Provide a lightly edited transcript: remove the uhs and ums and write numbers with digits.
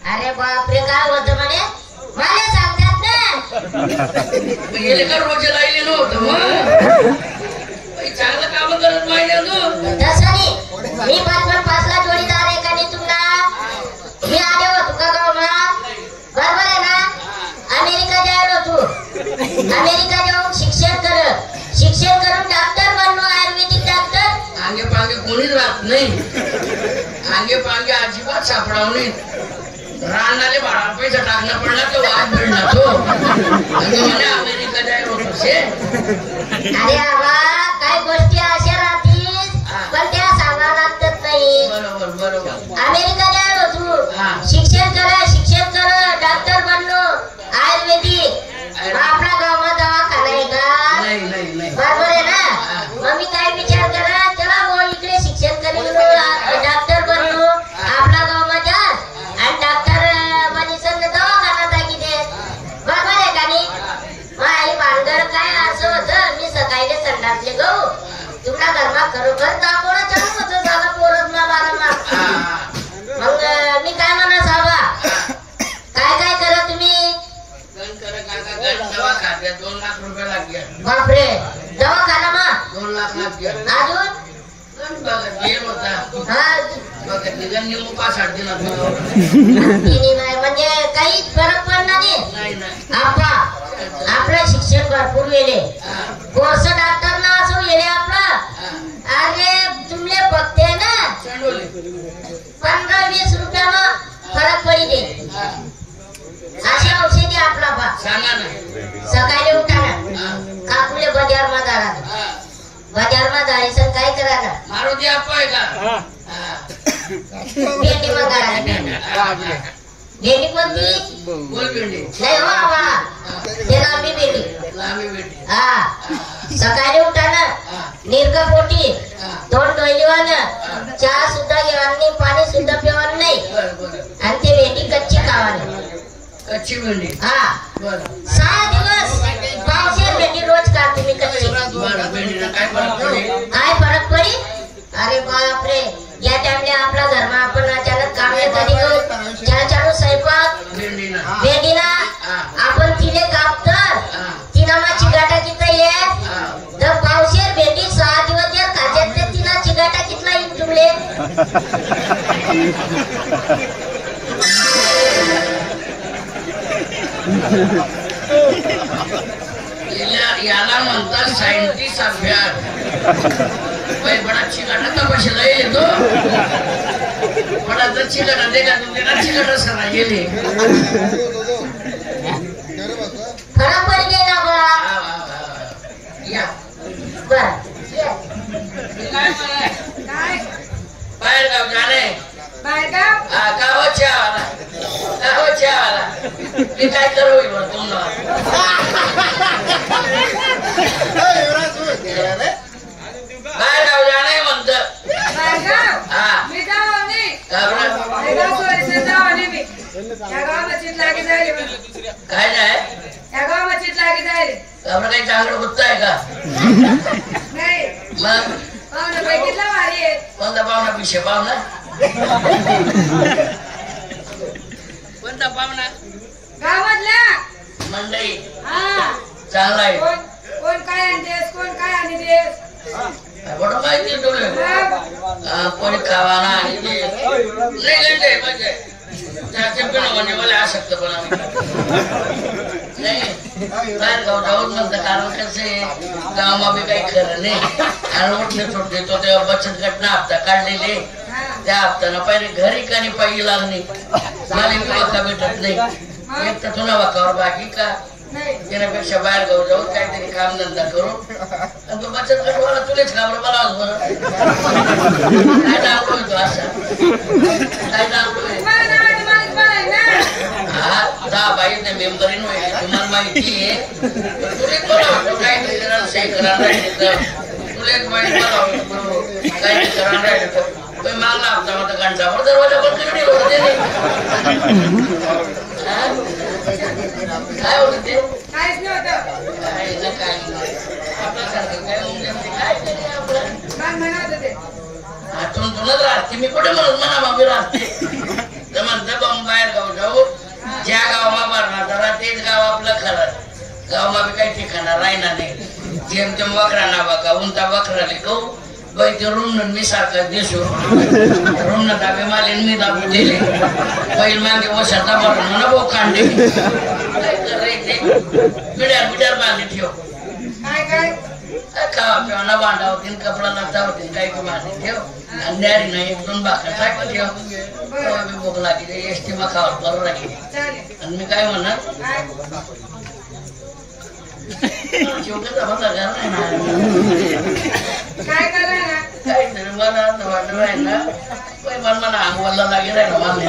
अरे बापरे काय होतं म्हणे मला सांगतात ना गेले का रोज राहिले नव्हतं चांगलं काम करत माहिती तू तसं नाही मी 5 ला जोडीदार आहे का नाही तुला मी आले होतो का गावाला बरोबर आहे ना अमेरिका जायला तू अमेरिका जाऊन शिक्षण करून डॉक्टर बनलो आयुर्वेदिक डॉक्टर आंगे पांगे कोणीच राहत नाही आंगे पांगे अजिबात सापडाव नाही रानाले बाळा पैसा टाकणं पडला तो वाद मिळला तो आणि अमेरिका जायला होतो अरे आबा काय गोष्टी अशा राहतील पण त्या सांगावं लागत नाही बरोबर बरोबर अमेरिका जायला तू शिक्षण कर डॉक्टर बनलो आयुर्वेदिक आपला गावात दवाखाना आहे का नाही बरोबर आहे ना मग मी काय विचार करा चला वो इकडे शिक्षण करेल डॉक्टर बनलो आपला गावात जा आणि डॉक्टर बनीसन दवाखाना टाकी दे बरोबर आहे का नाही आई भानगड काय असं होतं मी सकाळी संडासले गहू तुमच्या घरमा खरोखर तापोळा चालू होतं झाला पोरच ना बारा मग मी काय म्हणा साबा काय करा तुम्ही दवाखान्यात 2 लाख रुपये लागले बापरे दवाखाना मा 2 लाख लागले अजून म्हणजे काही फरक पडला नाही आपलं शिक्षण भरपूर वेळे कोर्स डॉक्टर ना असो वेळे आपला अरे तुमले बघते ना 15-20 रुपयाला फरक पडी दे अशा औषधी आपला बा सांगा ना सकाळी उठा ना काकुले बाजार मा जायचं काय करा ना मारुती आपण का भेंडी मग भेंडी कोणती बोल भेंडी नाही हो बाबा ते लांबी भेंडी सकाळी उठा ना निर्ग पोटी दोन डोईलीवान चहा सुद्धा घेवान पाणी सुद्धा पिवान नाही आणि ते भेंडी कच्ची खावानी कच्ची भेंडी 6 दिवस पावशेर भेंडी रोज खा तुम्ही कच्ची काय फरक पडी अरे बापरे या टाइमले आपला घरमा आपण अचानक काम कधी चालू स्वयंपाक भेंडीना आपण तिने कापतर तिनामा चिगाटा किती आहे तर पावशेर भेंडी 6 दिवस जर खात्यात तर तिना चिगाटा कितला येईल तुमले याला म्हणतात सायंटिस्ट अभ्यास बडा चिकाटा तपासला येतो बडा तर चिकाटा देखा तुमच्या चिकाटा सरा गेले खरा पड गेला बा या बर बाहेर गाव जाणे गावाच्या आवाला मी काय करू तुम्हाला बाहेर गाव जाणे म्हणत काय नाही काही चांगलं होत आहे का मग कोणता पाहुणा पिशे पाहुणा कोणता पाहुणा गावातल्या मंडई चांगला आहे कोण काय आणतेस कोण काय आणतेस बडं माहिती तुला कोणी खावाना आणि नाही म्हणजे त्याचे पण म्हणजे मला आसक्त पण नाही बाहेर गाव जाऊन म्हणतं कारण कसं गावामा बी काही खरं नाही आणि उठले सुटले तो तेव्हा बचत गट ना हप्ता काढलेले त्या हप्त्यानं पहिले घरी कानी पाहिजे लागणे मला वाका भेटत नाही एक तर तुला वाकावर बाकी का त्यापेक्षा बाहेर गाव जाऊन काहीतरी काम धंदा करू आणि तो बचत गटवाला तुलेच घाबर मला बरं काय दाखवतो तो असा काय दाखवतोय हा 10 बाईचे मेंबरीन तुम्हाला माहिती आहे तुलेच बोलावतो काहीतरी जरा सही करा राहिले तुलेच माहिती बोलावतो काही करा राहिले तर मागला हप्ता माझा घंटाभर दरवाजा बंद करून होते काय होत ते काहीच नव्हतं काय ना काय आपल्यासारखं काय म्हणजे काय तरी आपलं म्हणत होते आठवण तुलाच राहते मी कुठे म्हणत म्हणा बाबी राहते तर म्हणतं बाहेर गाव जाऊ गावमा बी काही ठिकाणा राहिना नाही जेम तेम वखरा ना बघा उंता वखरा लिखो बाई ते रुण मी सारखा देशो रुण दाबे माले मी दाबू दिले बैल मागे वशाचा भरून म्हणा भाऊ कांडे काय करायचे बिड्यार बांधले ठेव खावा पिवाना भांडा होती कपडा लागता होती काही की बांधले ठेव आणि न्यारी नाही 1-2 भाकर टाकलं ठेव भूक लागली एसटी मा खावा बरोबर लागली आणि मी काय म्हणणार काहीतरी मला वाटत आहे ना मला अंगवाला लागेल आहे ना मला